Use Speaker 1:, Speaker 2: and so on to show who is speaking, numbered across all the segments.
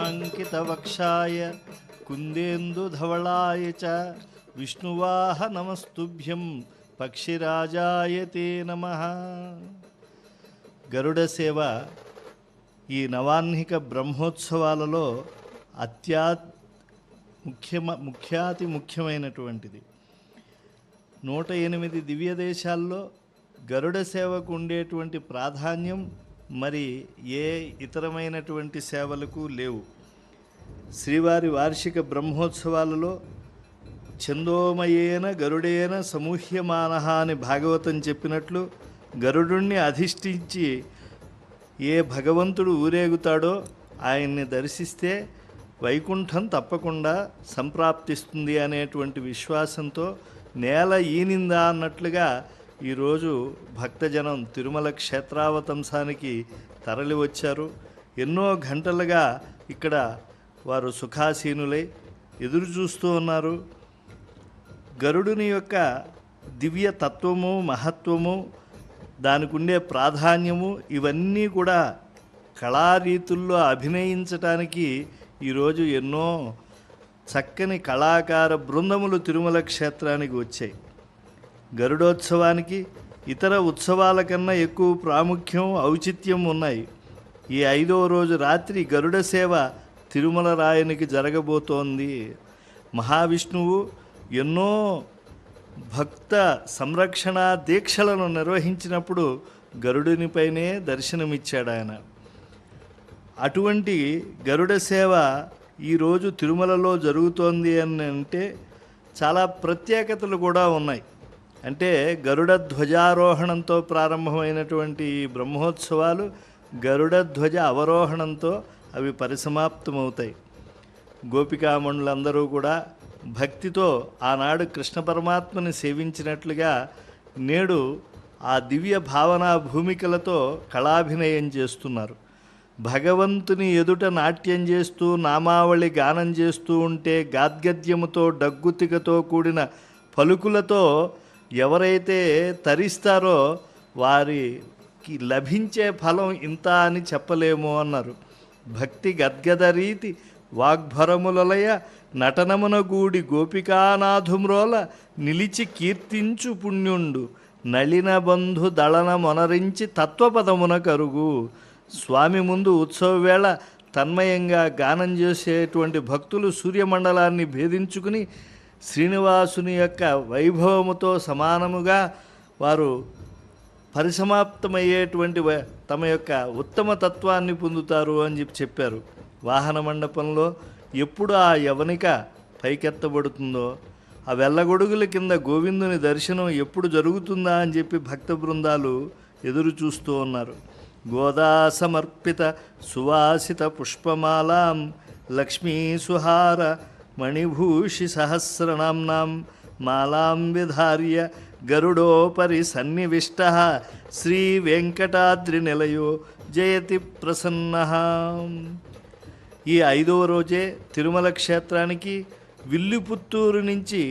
Speaker 1: పీతాంబరాంకితవక్షాయ కుందేందుధవళాయ చ విష్ణువాహనమస్తుభ్యం పక్షిరాజాయ తే నమః. గరుడ సేవ ఈ నవాహ్నిక బ్రహ్మోత్సవాలలో ముఖ్యాతి ముఖ్యమైనటువంటిది. 108 దివ్య దేశాల్లో గరుడ సేవకు ఉండేటువంటి ప్రాధాన్యం మరి ఏ ఇతరమైనటువంటి సేవలకు లేవు. శ్రీవారి వార్షిక బ్రహ్మోత్సవాలలో ఛందోమయేన గరుడేన సమూహ్యమానః అని భాగవతం చెప్పినట్లు గరుడుణ్ణి అధిష్ఠించి ఏ భగవంతుడు ఊరేగుతాడో ఆయన్ని దర్శిస్తే వైకుంఠం తప్పకుండా సంప్రాప్తిస్తుంది అనేటువంటి విశ్వాసంతో నేల ఈనిందా అన్నట్లుగా ఈరోజు భక్తజనం తిరుమల క్షేత్రావతంసానికి తరలి వచ్చారు. ఎన్నో గంటలుగా ఇక్కడ వారు సుఖాసీనులై ఎదురు చూస్తూ ఉన్నారు. గరుడుని యొక్క దివ్య తత్వము, మహత్వము, దానికి ఉండే ప్రాధాన్యము ఇవన్నీ కూడా కళారీతుల్లో అభినయించటానికి ఈరోజు ఎన్నో చక్కని కళాకార బృందములు తిరుమల క్షేత్రానికి వచ్చాయి. గరుడోత్సవానికి ఇతర ఉత్సవాల కన్నా ఎక్కువ ప్రాముఖ్యం, ఔచిత్యం ఉన్నాయి. ఈ 5వ రోజు రాత్రి గరుడ సేవ తిరుమల రాయనికి జరగబోతోంది. మహావిష్ణువు ఎన్నో భక్త సంరక్షణ దీక్షలను నిర్వహించినప్పుడు గరుడునిపైనే దర్శనమిచ్చాడు ఆయన. అటువంటి గరుడ సేవ ఈరోజు తిరుమలలో జరుగుతోంది అని అంటే చాలా ప్రత్యేకతలు కూడా ఉన్నాయి. అంటే గరుడ ధ్వజారోహణంతో ప్రారంభమైనటువంటి ఈ బ్రహ్మోత్సవాలు గరుడ ధ్వజ అవరోహణంతో అవి పరిసమాప్తమవుతాయి. గోపికామణులందరూ కూడా భక్తితో ఆనాడు కృష్ణ పరమాత్మని సేవించినట్లుగా నేడు ఆ దివ్య భావనా భూమికలతో కళాభినయం చేస్తున్నారు. భగవంతుని ఎదుట నాట్యం చేస్తూ నామావళి గానం చేస్తూ ఉంటే గాద్గద్యముతో డగ్గుతికతో కూడిన పలుకులతో ఎవరైతే తరిస్తారో వారికి లభించే ఫలం ఇంత అని చెప్పలేము అన్నారు. భక్తి గద్గద రీతి వాగ్భరములలయ నటనమున గూడి గోపికానాథుమ్రోల నిలిచి కీర్తించు పుణ్యుండు నళిన బంధు దళన మొనరించి తత్వపదమున కరుగు. స్వామి ముందు ఉత్సవ వేళ తన్మయంగా గానం చేసేటువంటి భక్తులు సూర్యమండలాన్ని భేదించుకుని శ్రీనివాసుని యొక్క వైభవముతో సమానముగా వారు పరిసమాప్తమయ్యేటువంటి తమ యొక్క ఉత్తమ తత్వాన్ని పొందుతారు అని చెప్పారు. వాహన మండపంలో ఎప్పుడు ఆ యవనిక పైకెత్తబడుతుందో, ఆ వెళ్ళగొడుగుల కింద గోవిందుని దర్శనం ఎప్పుడు జరుగుతుందా అని చెప్పి భక్త బృందాలు ఎదురు చూస్తూ ఉన్నారు. గోదా సమర్పిత సువాసిత పుష్పమాలాం లక్ష్మీ సుహార మణిభూషి సహస్రనాంనాం మాలాం విధార్య గరుడోపరి సన్నివిష్ట శ్రీ వెంకటాద్రి నిలయో జయతి ప్రసన్న. ఈ 5వ రోజే తిరుమల క్షేత్రానికి విల్లుపుత్తూరు నుంచి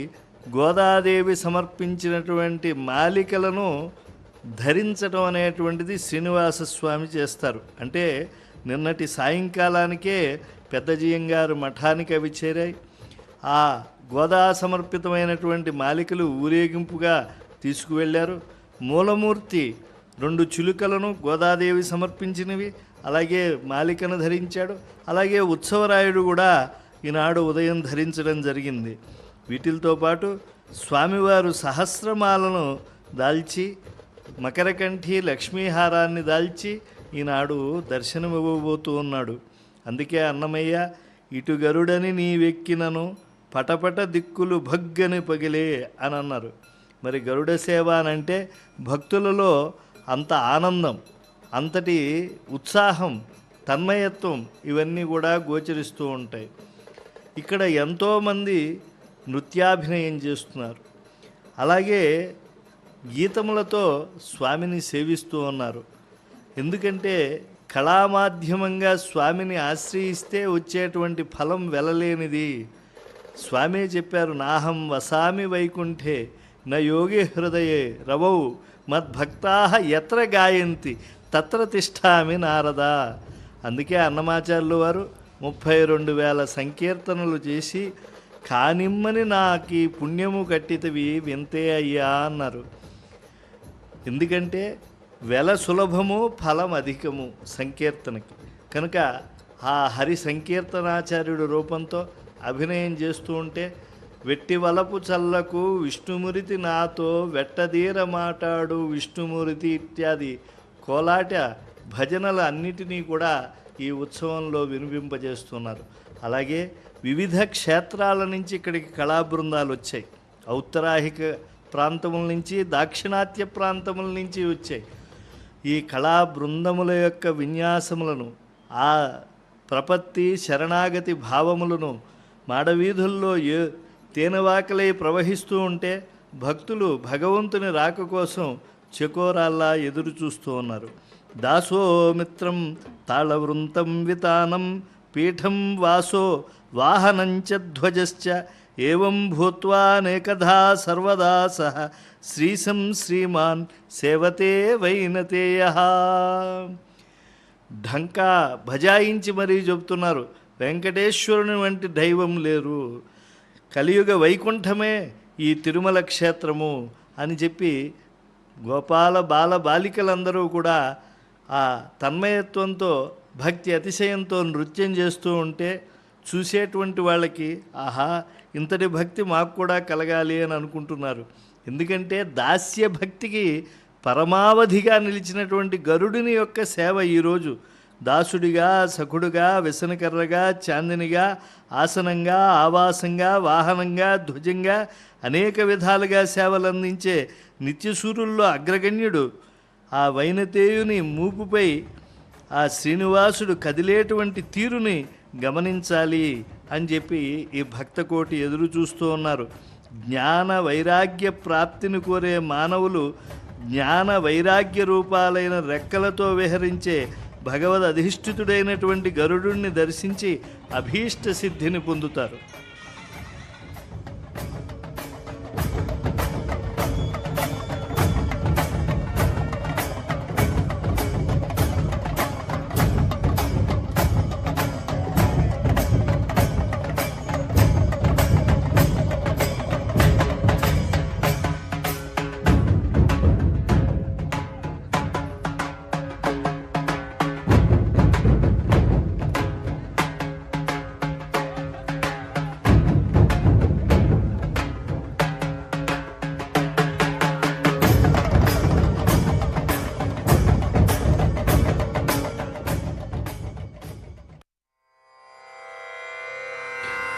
Speaker 1: గోదాదేవి సమర్పించినటువంటి మాలికలను ధరించడం అనేటువంటిది శ్రీనివాస స్వామి చేస్తారు. అంటే నిన్నటి సాయంకాలానికే పెద్దజీయం గారు మఠానికి అవి చేరాయి. ఆ గోదా సమర్పితమైనటువంటి మాలికలు ఊరేగింపుగా తీసుకువెళ్ళారు. మూలమూర్తి 2 చిలుకలను గోదాదేవి సమర్పించినవి అలాగే మాలికను ధరించాడు. అలాగే ఉత్సవరాయుడు కూడా ఈనాడు ఉదయం ధరించడం జరిగింది. వీటితో పాటు స్వామివారు సహస్రమాలను దాల్చి మకరకంఠి లక్ష్మీహారాన్ని దాల్చి ఈనాడు దర్శనమివ్వబోతూ ఉన్నాడు. అందుకే అన్నమయ్య ఇటు గరుడని నీవెక్కినను పటపట దిక్కులు భగ్గని పగిలే అని అన్నారు. మరి గరుడ సేవ అనంటే భక్తులలో అంత ఆనందం, అంతటి ఉత్సాహం, తన్మయత్వం ఇవన్నీ కూడా గోచరిస్తూ ఉంటాయి. ఇక్కడ ఎంతోమంది నృత్యాభినయం చేస్తున్నారు. అలాగే గీతములతో స్వామిని సేవిస్తూ ఉన్నారు. ఎందుకంటే కళామాధ్యమంగా స్వామిని ఆశ్రయిస్తే వచ్చేటువంటి ఫలం వెలలేనిది. స్వామి చెప్పారు, నాహం వసామి వైకుంఠే న యోగి హృదయే రవౌ మద్భక్తా ఎత్ర గాయంతి తత్ర తిష్టామి నారద. అందుకే అన్నమాచార్యులు వారు 32,000 సంకీర్తనలు చేసి కానిమ్మని నాకీ పుణ్యము కట్టితవి వింతే అయ్యా అన్నారు. ఎందుకంటే వెల సులభము ఫలం అధికము సంకీర్తనకి. కనుక ఆ హరి సంకీర్తనాచార్యుడు రూపంతో అభినయం చేస్తూ ఉంటే వెట్టి వలపు చల్లకు విష్ణుమూర్తి నాతో వెట్టదీర మాటాడు విష్ణుమూర్తి ఇత్యాది కోలాట భజనల అన్నిటినీ కూడా ఈ ఉత్సవంలో వినిపింపజేస్తున్నారు. అలాగే వివిధ క్షేత్రాల నుంచి ఇక్కడికి కళాబృందాలు వచ్చాయి. ఔత్తరాహిక ప్రాంతముల నుంచి దాక్షిణాత్య ప్రాంతముల నుంచి వచ్చాయి. ఈ కళా బృందముల యొక్క విన్యాసములను ఆ ప్రపత్తి శరణాగతి భావములను మాడవీధుల్లో తేనెవాకలై ప్రవహిస్తూ ఉంటే భక్తులు భగవంతుని రాక కోసం చకోరాల్లా ఎదురు చూస్తూ ఉన్నారు. దాసోమిత్రం తాళవృంతం వితానం పీఠం వాసో వాహనంచ ధ్వజశ్చ ఏవం భూత్వా నేకధా సర్వదా సహ శ్రీశం శ్రీమాన్ సేవతే వైనతేయః. ఢంకా భజాయించి మరీ చెబుతున్నారు, వెంకటేశ్వరుని వంటి దైవం లేరు, కలియుగ వైకుంఠమే ఈ తిరుమల క్షేత్రము అని చెప్పి గోపాల బాల బాలికలందరూ కూడా ఆ తన్మయత్వంతో భక్తి అతిశయంతో నృత్యం చేస్తూ ఉంటే చూసేటువంటి వాళ్ళకి ఆహా ఇంతటి భక్తి మాకు కూడా కలగాలి అని అనుకుంటున్నారు. ఎందుకంటే దాస్య భక్తికి పరమావధిగా నిలిచినటువంటి గరుడుని యొక్క సేవ ఈరోజు దాసుడిగా సఖుడుగా వ్యసనకర్రగా చాందినిగా ఆసనంగా ఆవాసంగా వాహనంగా ధ్వజంగా అనేక విధాలుగా సేవలు అందించే నిత్యసూరుల్లో అగ్రగణ్యుడు ఆ వైనతేయుని మూపుపై ఆ శ్రీనివాసుడు కదిలేటువంటి తీరుని గమనించాలి అని చెప్పి ఈ భక్తకోటి ఎదురు చూస్తూ ఉన్నారు. జ్ఞాన వైరాగ్య ప్రాప్తిని కోరే మానవులు జ్ఞాన వైరాగ్య రూపాలైన రెక్కలతో విహరించే భగవద్ అధిష్ఠితుడైనటువంటి గరుడుణ్ణి దర్శించి అభీష్ట సిద్ధిని పొందుతారు.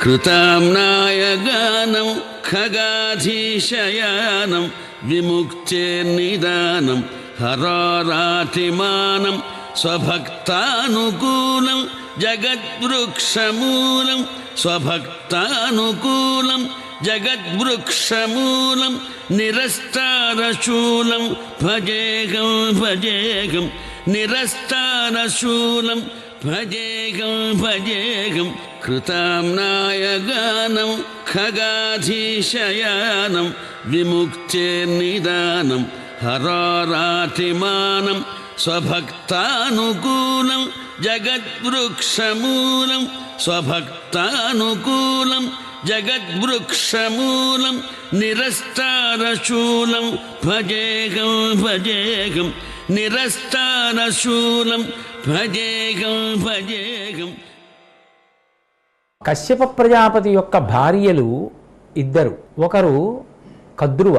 Speaker 2: కృతాంనాయగానం ఖగాధీశయానం విముక్తేర్నిదానం హరారాతిమానం స్వభక్తానుకూలం జగద్వృక్షమూలం స్వభక్తానుకూలం జగద్వృక్షమూలం నిరస్తారశూలం భజేగం భజేగం నిరస్తారశూలం భజేగం భజేగం కృతాంనాయగానం ఖగాధీశయానం విముక్తేర్నిదానం హరారాతిమానం స్వభక్తానుకూలం జగద్వృక్షమూలం స్వభక్తానుకూలం జగద్వృక్షమూలం నిరస్తారశూలం భజేగం భజేగం నిరస్తారశూలం భజేగం భజేగం.
Speaker 3: కశ్యప ప్రజాపతి యొక్క భార్యలు ఇద్దరు. ఒకరు కద్రువ,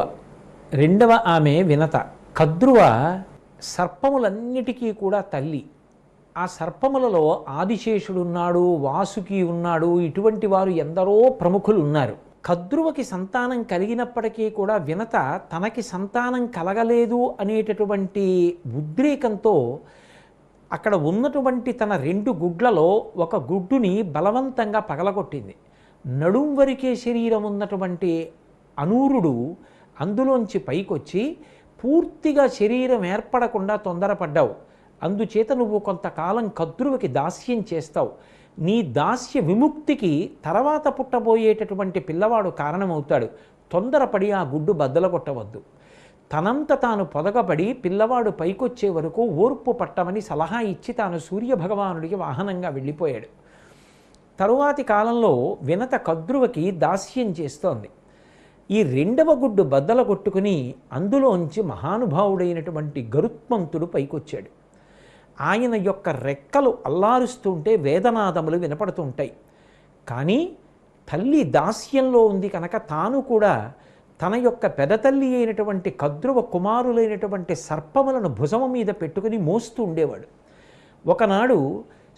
Speaker 3: రెండవ ఆమె వినత. కద్రువ సర్పములన్నిటికీ కూడా తల్లి. ఆ సర్పములలో ఆదిశేషుడున్నాడు, వాసుకి ఉన్నాడు, ఇటువంటి వారు ఎందరో ప్రముఖులు ఉన్నారు. కద్రువకి సంతానం కలిగినప్పటికీ కూడా వినత తనకి సంతానం కలగలేదు అనేటటువంటి ఉద్రేకంతో అక్కడ ఉన్నటువంటి తన 2 గుడ్లలో ఒక గుడ్డుని బలవంతంగా పగలగొట్టింది. నడుం వరకే శరీరం ఉన్నటువంటి అనూరుడు అందులోంచి పైకొచ్చి పూర్తిగా శరీరం ఏర్పడకుండా తొందరపడ్డావు, అందుచేత నువ్వు కొంతకాలం కద్రువకి దాస్యం చేస్తావు, నీ దాస్య విముక్తికి తర్వాత పుట్టబోయేటటువంటి పిల్లవాడు కారణమవుతాడు, తొందరపడి ఆ గుడ్డు బద్దలగొట్టవద్దు. తనంత తాను పొదగబడి పిల్లవాడు పైకొచ్చే వరకు ఓర్పు పట్టమని సలహా ఇచ్చి తాను సూర్యభగవానుడికి వాహనంగా వెళ్ళిపోయాడు. తరువాతి కాలంలో వినత కద్రువకి దాస్యం చేస్తోంది. ఈ రెండవ గుడ్డు బద్దల కొట్టుకుని అందులోంచి మహానుభావుడైనటువంటి గరుత్మంతుడు పైకొచ్చాడు. ఆయన యొక్క రెక్కలు అల్లారుస్తుంటే వేదనాదములు వినపడుతుంటాయి. కానీ తల్లి దాస్యంలో ఉంది కనుక తాను కూడా తన యొక్క పెదతల్లి అయినటువంటి కద్రువ కుమారులైనటువంటి సర్పములను భుజము మీద పెట్టుకుని మోస్తూ ఉండేవాడు. ఒకనాడు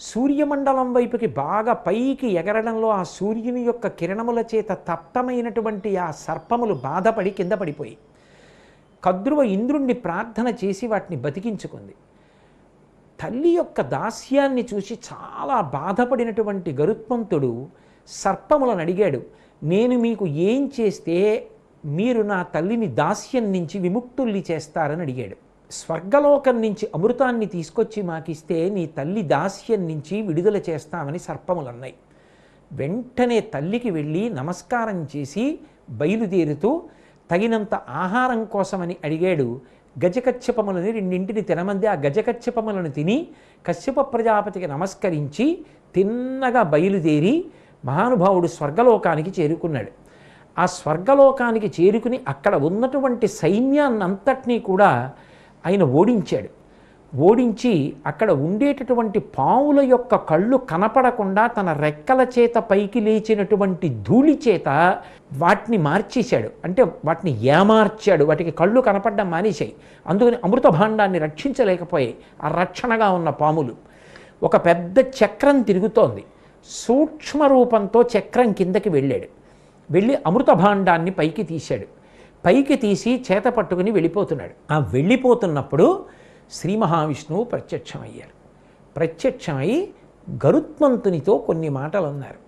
Speaker 3: సూర్యమండలం వైపుకి బాగా పైకి ఎగరడంలో ఆ సూర్యుని యొక్క కిరణముల చేత తప్తమైనటువంటి ఆ సర్పములు బాధపడి కింద పడిపోయి కద్రువ ఇంద్రుణ్ణి ప్రార్థన చేసి వాటిని బతికించుకుంది. తల్లి యొక్క దాస్యాన్ని చూసి చాలా బాధపడినటువంటి గరుత్మంతుడు సర్పములను అడిగాడు, నేను మీకు ఏం చేస్తే మీరు నా తల్లిని దాస్యం నుంచి విముక్తుల్ని చేస్తారని అడిగాడు. స్వర్గలోకం నుంచి అమృతాన్ని తీసుకొచ్చి మాకిస్తే నీ తల్లి దాస్యం నుంచి విడుదల చేస్తామని సర్పములన్నాయి. వెంటనే తల్లికి వెళ్ళి నమస్కారం చేసి బయలుదేరుతూ తగినంత ఆహారం కోసమని అడిగాడు. గజకచ్చపములని రెండింటిని తినమంది. ఆ గజకచ్చపములను తిని కశ్యప ప్రజాపతికి నమస్కరించి తిన్నగా బయలుదేరి మహానుభావుడు స్వర్గలోకానికి చేరుకున్నాడు. ఆ స్వర్గలోకానికి చేరుకుని అక్కడ ఉన్నటువంటి సైన్యాన్నంతటినీ కూడా ఆయన ఓడించాడు. ఓడించి అక్కడ ఉండేటటువంటి పావుల యొక్క కళ్ళు కనపడకుండా తన రెక్కల చేత పైకి లేచినటువంటి ధూళి చేత వాటిని మార్చేశాడు. అంటే వాటిని ఏమార్చాడు. వాటికి కళ్ళు కనపడడం మానేశాయి. అందుకని అమృత భాండాన్ని రక్షించలేకపోయాయి ఆ రక్షణగా ఉన్న పాములు. ఒక పెద్ద చక్రం తిరుగుతోంది. సూక్ష్మ రూపంతో చక్రం కిందకి వెళ్ళాడు. వెళ్ళి అమృత భాండాన్ని పైకి తీశాడు. పైకి తీసి చేత పట్టుకుని వెళ్ళిపోతున్నాడు. ఆ వెళ్ళిపోతున్నప్పుడు శ్రీ మహావిష్ణువు ప్రత్యక్షమయ్యారు. ప్రత్యక్షమై గరుత్మంతునితో కొన్ని మాటలు అన్నారు.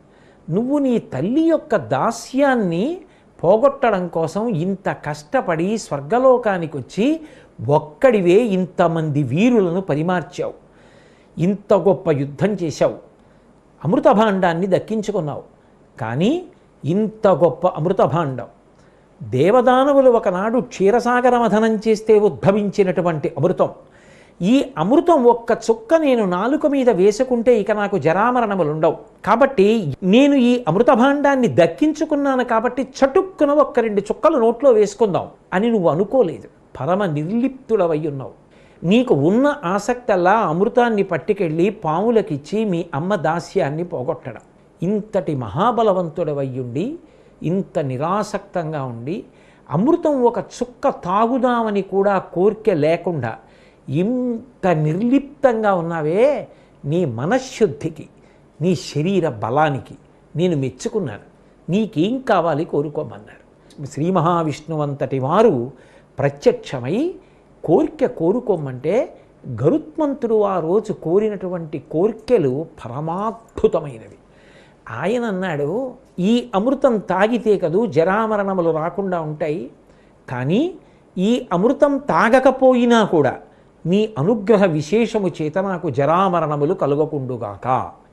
Speaker 3: నువ్వు నీ తల్లి యొక్క దాస్యాన్ని పోగొట్టడం కోసం ఇంత కష్టపడి స్వర్గలోకానికి వచ్చి ఒక్కడివే ఇంతమంది వీరులను పరిమార్చావు, ఇంత గొప్ప యుద్ధం చేశావు, అమృత భాండాన్ని దక్కించుకున్నావు. కానీ ఇంత గొప్ప అమృత భాండం దేవదానవులు ఒకనాడు క్షీరసాగర మథనం చేస్తే ఉద్భవించినటువంటి అమృతం. ఈ అమృతం ఒక్క చుక్క నేను నాలుక మీద వేసుకుంటే ఇక నాకు జరామరణములు ఉండవు. కాబట్టి నేను ఈ అమృత భాండాన్ని దక్కించుకున్నాను కాబట్టి చటుక్కున ఒక్క 2 చుక్కలు నోట్లో వేసుకుందాం అని నువ్వు అనుకోలేదు. పరమ నిర్లిప్తుడవై ఉన్నావు. నీకు ఉన్న ఆసక్తల్లా అమృతాన్ని పట్టుకెళ్ళి పాములకిచ్చి మీ అమ్మ దాస్యాన్ని పోగొట్టడం. ఇంతటి మహాబలవంతుడవయ్యుండి ఇంత నిరాసక్తంగా ఉండి అమృతం ఒక చుక్క తాగుదామని కూడా కోరిక లేకుండా ఇంత నిర్లిప్తంగా ఉన్నావే, నీ మనశ్శుద్ధికి నీ శరీర బలానికి నేను మెచ్చుకున్నాను. నీకేం కావాలి కోరుకోమన్నారు. శ్రీ మహావిష్ణువంతటి వారు ప్రత్యక్షమై కోరిక కోరుకోమంటే గరుత్మంతుడు ఆ రోజు కోరినటువంటి కోరికలు పరమాద్భుతమైనవి. ఆయన అన్నాడు, ఈ అమృతం తాగితే కదూ జరామరణములు రాకుండా ఉంటాయి, కానీ ఈ అమృతం తాగకపోయినా కూడా నీ అనుగ్రహ విశేషము చేత నాకు జరామరణములు కలుగకుండుగాక,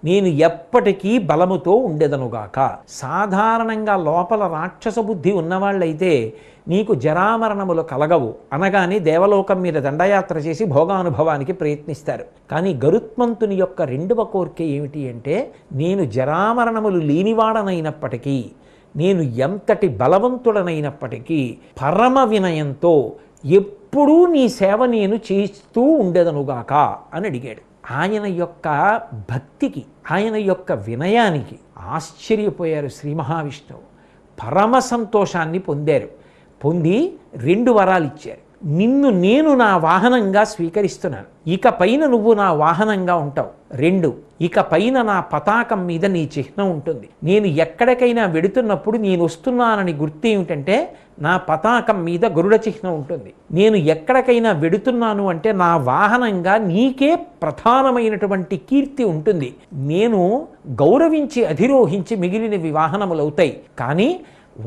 Speaker 3: నేను ఎప్పటికీ బలముతో ఉండెదనుగాక. సాధారణంగా లోపల రాక్షస బుద్ధి ఉన్నవాళ్ళైతే నీకు జరామరణములు కలగవు అనగానే దేవలోకం మీద దండయాత్ర చేసి భోగానుభవానికి ప్రయత్నిస్తారు. కానీ గరుత్మంతుని యొక్క రెండవ కోరిక ఏమిటి అంటే, నేను జరామరణములు లేనివాడనైనప్పటికీ, నేను ఎంతటి బలవంతుడనైనప్పటికీ పరమ వినయంతో ఎప్పుడూ నీ సేవ నేను చేస్తూ ఉండేదనుగాక అని అడిగాడు. ఆయన యొక్క భక్తికి, ఆయన యొక్క వినయానికి ఆశ్చర్యపోయారు శ్రీ మహావిష్ణువు. పరమ సంతోషాన్ని పొందారు. పొంది 2 వరాలు ఇచ్చారు. నిన్ను నేను నా వాహనంగా స్వీకరిస్తున్నాను, ఇక పైన నువ్వు నా వాహనంగా ఉంటావు. 2, ఇక పైన నా పతాకం మీద నీ చిహ్నం ఉంటుంది. నేను ఎక్కడికైనా వెడుతున్నప్పుడు నేను వస్తున్నానని గుర్తు ఏమిటంటే నా పతాకం మీద గరుడ చిహ్నం ఉంటుంది. నేను ఎక్కడికైనా వెడుతున్నాను అంటే నా వాహనంగా నీకే ప్రధానమైనటువంటి కీర్తి ఉంటుంది. నేను గౌరవించి అధిరోహించి మిగిలినవి వాహనములవుతాయి. కానీ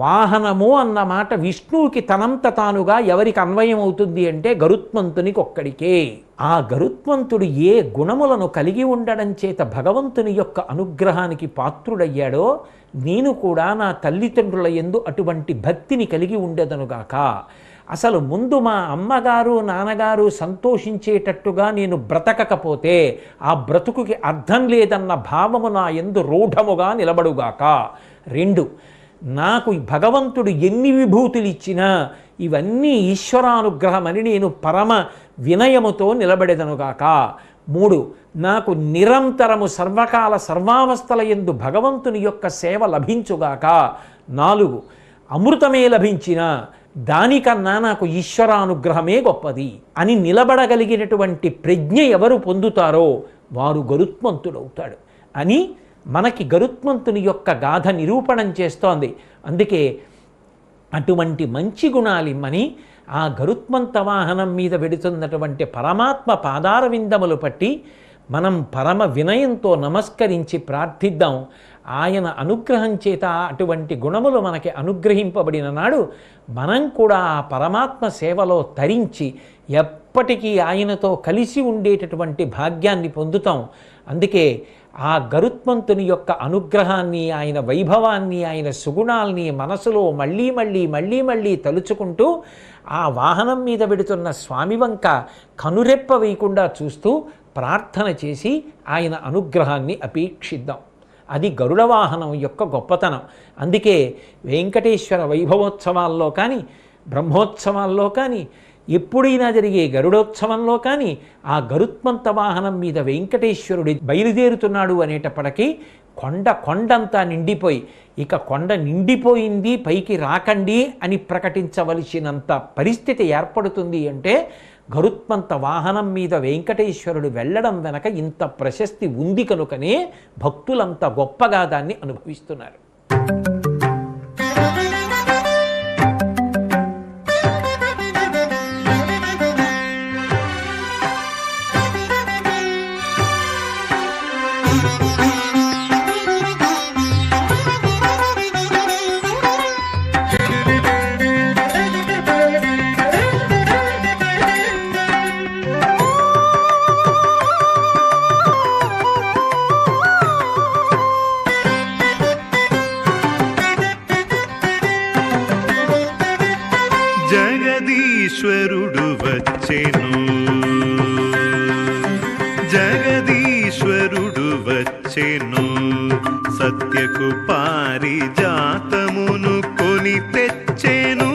Speaker 3: వాహనము అన్న మాట విష్ణువుకి తనంత తానుగా ఎవరికి అన్వయం అవుతుంది అంటే గరుత్మంతునికి ఒక్కడికే. ఆ గరుత్మంతుడు ఏ గుణములను కలిగి ఉండడం చేత భగవంతుని యొక్క అనుగ్రహానికి పాత్రుడయ్యాడో నేను కూడా నా తల్లిదండ్రుల యందు అటువంటి భక్తిని కలిగి ఉండేదనుగాక. అసలు ముందు మా అమ్మగారు నాన్నగారు సంతోషించేటట్టుగా నేను బ్రతకకపోతే ఆ బ్రతుకుకి అర్థం లేదన్న భావము నా యందు రూఢముగా నిలబడుగాక. 2, నాకు భగవంతుడు ఎన్ని విభూతులు ఇచ్చినా ఇవన్నీ ఈశ్వరానుగ్రహమని నేను పరమ వినయముతో నిలబడేదనుగాక. 3, నాకు నిరంతరము సర్వకాల సర్వావస్థల యందు భగవంతుని యొక్క సేవ లభించుగాక. 4, అమృతమే లభించిన దానికన్నా నాకు ఈశ్వరానుగ్రహమే గొప్పది అని నిలబడగలిగినటువంటి ప్రజ్ఞ ఎవరు పొందుతారో వారు గరుత్మంతుడవుతాడు అని మనకి గరుత్మంతుని యొక్క గాథ నిరూపణం చేస్తోంది. అందుకే అటువంటి మంచి గుణాలిమ్మని ఆ గరుత్మంత వాహనం మీద వెడుతున్నటువంటి పరమాత్మ పాదార విందములు పట్టి మనం పరమ వినయంతో నమస్కరించి ప్రార్థిద్దాం. ఆయన అనుగ్రహం చేత అటువంటి గుణములు మనకి అనుగ్రహింపబడిన నాడు మనం కూడా ఆ పరమాత్మ సేవలో తరించి ఎప్పటికీ ఆయనతో కలిసి ఉండేటటువంటి భాగ్యాన్ని పొందుతాం. అందుకే ఆ గరుత్మంతుని యొక్క అనుగ్రహాన్ని, ఆయన వైభవాన్ని, ఆయన సుగుణాల్ని మనసులో మళ్ళీ మళ్ళీ మళ్ళీ మళ్ళీ తలుచుకుంటూ ఆ వాహనం మీద వెడుతున్న స్వామి వంక కనురెప్ప వేయకుండా చూస్తూ ప్రార్థన చేసి ఆయన అనుగ్రహాన్ని అపేక్షిద్దాం. అది గరుడ వాహనం యొక్క గొప్పతనం. అందుకే వెంకటేశ్వర వైభవోత్సవాల్లో కానీ, బ్రహ్మోత్సవాల్లో కానీ, ఎప్పుడైనా జరిగే గరుడోత్సవంలో కానీ ఆ గరుత్మంత వాహనం మీద వెంకటేశ్వరుడు బయలుదేరుతున్నాడు అనేటప్పటికీ కొండంతా నిండిపోయి, ఇక కొండ నిండిపోయింది పైకి రాకండి అని ప్రకటించవలసినంత పరిస్థితి ఏర్పడుతుంది. అంటే గరుత్మంత వాహనం మీద వెంకటేశ్వరుడు వెళ్ళడం వెనక ఇంత ప్రశస్తి ఉంది కనుకనే భక్తులంత గొప్పగా దాన్ని అనుభవిస్తున్నారు.
Speaker 4: జగదీశ్వరుడు వచ్చెను, జగదీశ్వరుడు వచ్చెను, సత్యకు పారిజాతమును కొని తెచ్చెను.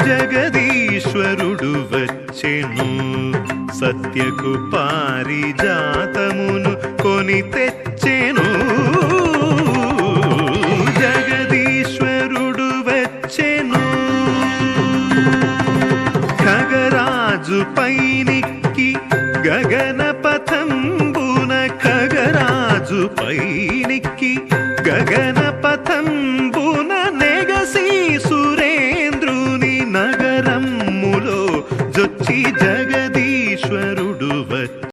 Speaker 4: జగదీశ్వరుడు వచ్చెను, సత్యకు పారిజాతమును కొని తెచ్చెను. జగదీశ్వరుడు వచ్చెను, ఖగరాజు పైనిక్కి గగన పథంబున, ఖగరాజు పైనిక్కి గగన